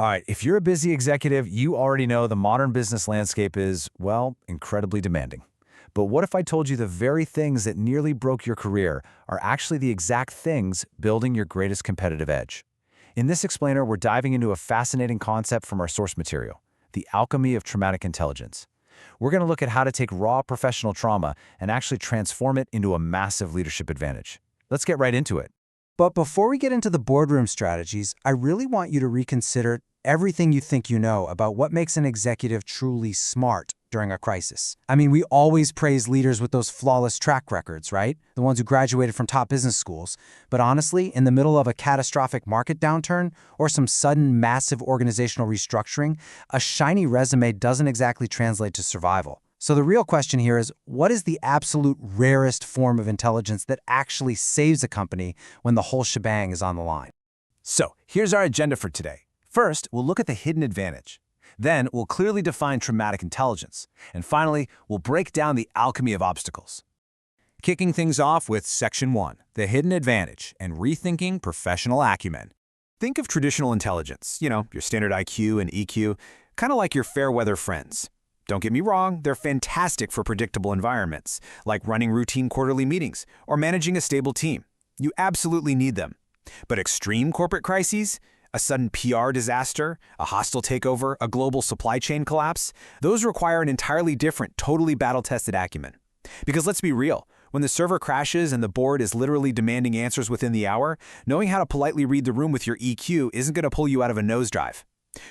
All right, if you're a busy executive, you already know the modern business landscape is, well, incredibly demanding. But what if I told you the very things that nearly broke your career are actually the exact things building your greatest competitive edge? In this explainer, we're diving into a fascinating concept from our source material, the alchemy of traumatic intelligence. We're going to look at how to take raw professional trauma and actually transform it into a massive leadership advantage. Let's get right into it. But before we get into the boardroom strategies, I really want you to reconsider everything you think you know about what makes an executive truly smart during a crisis. I mean, we always praise leaders with those flawless track records, right? The ones who graduated from top business schools. But honestly, in the middle of a catastrophic market downturn or some sudden massive organizational restructuring, a shiny resume doesn't exactly translate to survival. So the real question here is, what is the absolute rarest form of intelligence that actually saves a company when the whole shebang is on the line? So, here's our agenda for today. First, we'll look at the hidden advantage. Then, we'll clearly define traumatic intelligence. And finally, we'll break down the alchemy of obstacles. Kicking things off with Section 1, the hidden advantage and rethinking professional acumen. Think of traditional intelligence, your standard IQ and EQ, kind of like your fair-weather friends. Don't get me wrong, they're fantastic for predictable environments, like running routine quarterly meetings or managing a stable team. You absolutely need them. But extreme corporate crises, a sudden PR disaster, a hostile takeover, a global supply chain collapse, those require an entirely different, totally battle-tested acumen. Because let's be real, when the server crashes and the board is literally demanding answers within the hour, knowing how to politely read the room with your EQ isn't going to pull you out of a nosedive.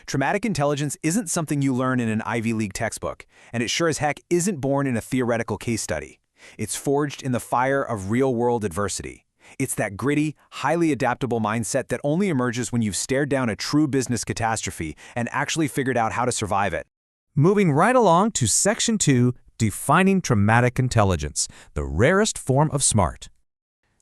Traumatic intelligence isn't something you learn in an Ivy League textbook, and it sure as heck isn't born in a theoretical case study. It's forged in the fire of real-world adversity. It's that gritty, highly adaptable mindset that only emerges when you've stared down a true business catastrophe and actually figured out how to survive it. Moving right along to Section 2, Defining Traumatic Intelligence, the rarest form of smart.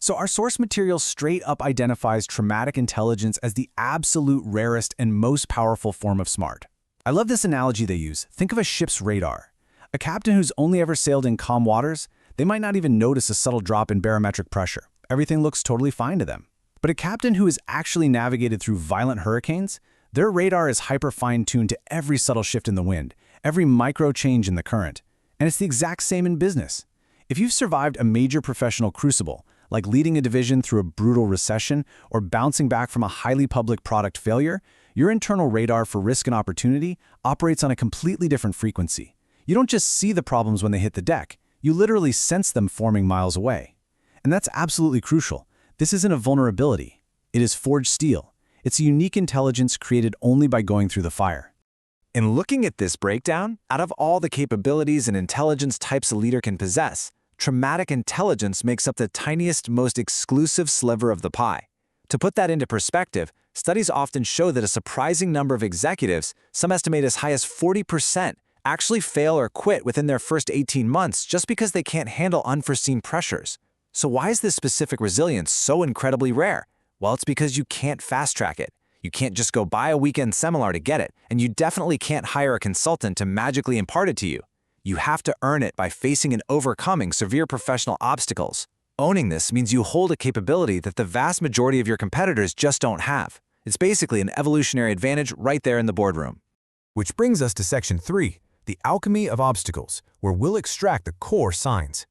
So our source material straight up identifies traumatic intelligence as the absolute rarest and most powerful form of smart. I love this analogy they use. Think of a ship's radar. A captain who's only ever sailed in calm waters, they might not even notice a subtle drop in barometric pressure. Everything looks totally fine to them. But a captain who has actually navigated through violent hurricanes, their radar is hyper fine-tuned to every subtle shift in the wind, every micro change in the current. And it's the exact same in business. If you've survived a major professional crucible, like leading a division through a brutal recession or bouncing back from a highly public product failure, your internal radar for risk and opportunity operates on a completely different frequency. You don't just see the problems when they hit the deck, you literally sense them forming miles away. And that's absolutely crucial. This isn't a vulnerability. It is forged steel. It's a unique intelligence created only by going through the fire. In looking at this breakdown, out of all the capabilities and intelligence types a leader can possess, traumatic intelligence makes up the tiniest, most exclusive sliver of the pie. To put that into perspective, studies often show that a surprising number of executives, some estimate as high as 40%, actually fail or quit within their first 18 months just because they can't handle unforeseen pressures. So why is this specific resilience so incredibly rare? Well, it's because you can't fast-track it. You can't just go buy a weekend seminar to get it, and you definitely can't hire a consultant to magically impart it to you. You have to earn it by facing and overcoming severe professional obstacles. Owning this means you hold a capability that the vast majority of your competitors just don't have. It's basically an evolutionary advantage right there in the boardroom. Which brings us to Section 3, the alchemy of obstacles, where we'll extract the core signs.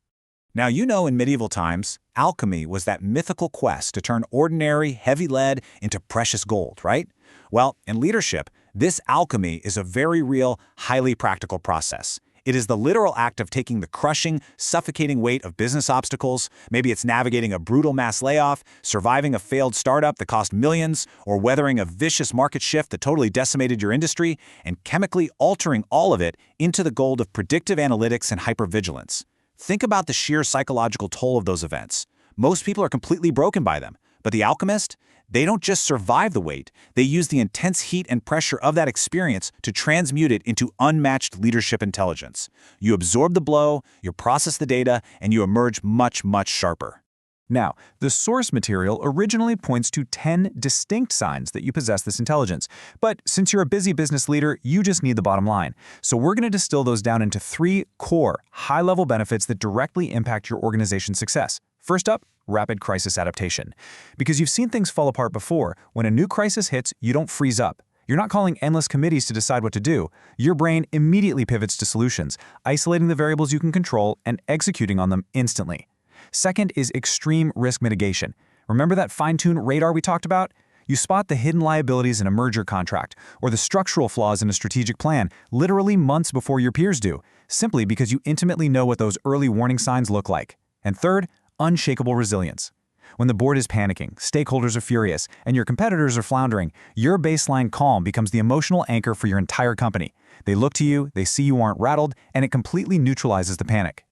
Now, in medieval times, alchemy was that mythical quest to turn ordinary, heavy lead into precious gold, right? Well, in leadership, this alchemy is a very real, highly practical process. It is the literal act of taking the crushing, suffocating weight of business obstacles. Maybe it's navigating a brutal mass layoff, surviving a failed startup that cost millions, or weathering a vicious market shift that totally decimated your industry, and chemically altering all of it into the gold of predictive analytics and hypervigilance. Think about the sheer psychological toll of those events. Most people are completely broken by them, but the alchemist, they don't just survive the weight, they use the intense heat and pressure of that experience to transmute it into unmatched leadership intelligence. You absorb the blow, you process the data, and you emerge much, much sharper. Now, the source material originally points to 10 distinct signs that you possess this intelligence. But since you're a busy business leader, you just need the bottom line. So we're going to distill those down into 3 core, high-level benefits that directly impact your organization's success. First up, rapid crisis adaptation. Because you've seen things fall apart before, when a new crisis hits, you don't freeze up. You're not calling endless committees to decide what to do. Your brain immediately pivots to solutions, isolating the variables you can control and executing on them instantly. Second is extreme risk mitigation. Remember that fine-tuned radar we talked about? You spot the hidden liabilities in a merger contract or the structural flaws in a strategic plan literally months before your peers do, simply because you intimately know what those early warning signs look like. And third, unshakable resilience. When the board is panicking, stakeholders are furious, and your competitors are floundering, your baseline calm becomes the emotional anchor for your entire company. They look to you, they see you aren't rattled, and it completely neutralizes the panic.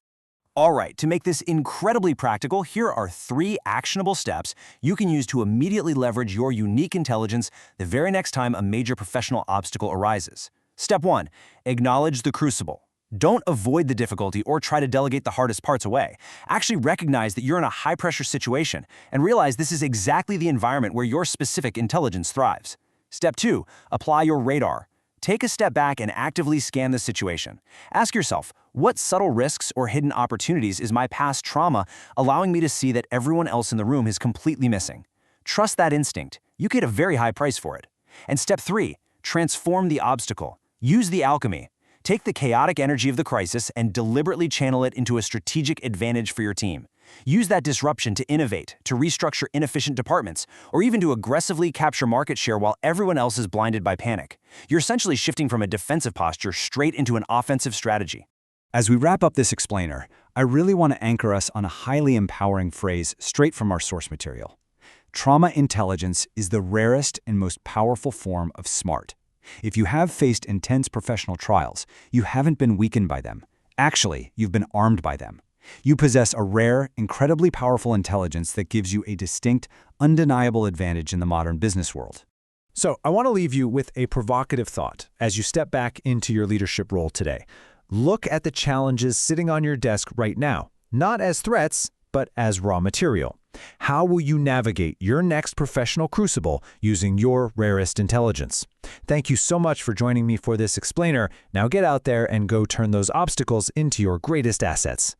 All right, to make this incredibly practical, here are 3 actionable steps you can use to immediately leverage your unique intelligence the very next time a major professional obstacle arises. Step 1, acknowledge the crucible. Don't avoid the difficulty or try to delegate the hardest parts away. Actually recognize that you're in a high-pressure situation and realize this is exactly the environment where your specific intelligence thrives. Step 2, apply your radar. Take a step back and actively scan the situation. Ask yourself, what subtle risks or hidden opportunities is my past trauma allowing me to see that everyone else in the room is completely missing? Trust that instinct. You get a very high price for it. And step 3, transform the obstacle. Use the alchemy. Take the chaotic energy of the crisis and deliberately channel it into a strategic advantage for your team. Use that disruption to innovate, to restructure inefficient departments, or even to aggressively capture market share while everyone else is blinded by panic. You're essentially shifting from a defensive posture straight into an offensive strategy. As we wrap up this explainer, I really want to anchor us on a highly empowering phrase straight from our source material. Trauma intelligence is the rarest and most powerful form of SMART. If you have faced intense professional trials, you haven't been weakened by them. Actually, you've been armed by them. You possess a rare, incredibly powerful intelligence that gives you a distinct, undeniable advantage in the modern business world. So I want to leave you with a provocative thought as you step back into your leadership role today. Look at the challenges sitting on your desk right now, not as threats, but as raw material. How will you navigate your next professional crucible using your rarest intelligence? Thank you so much for joining me for this explainer. Now get out there and go turn those obstacles into your greatest assets.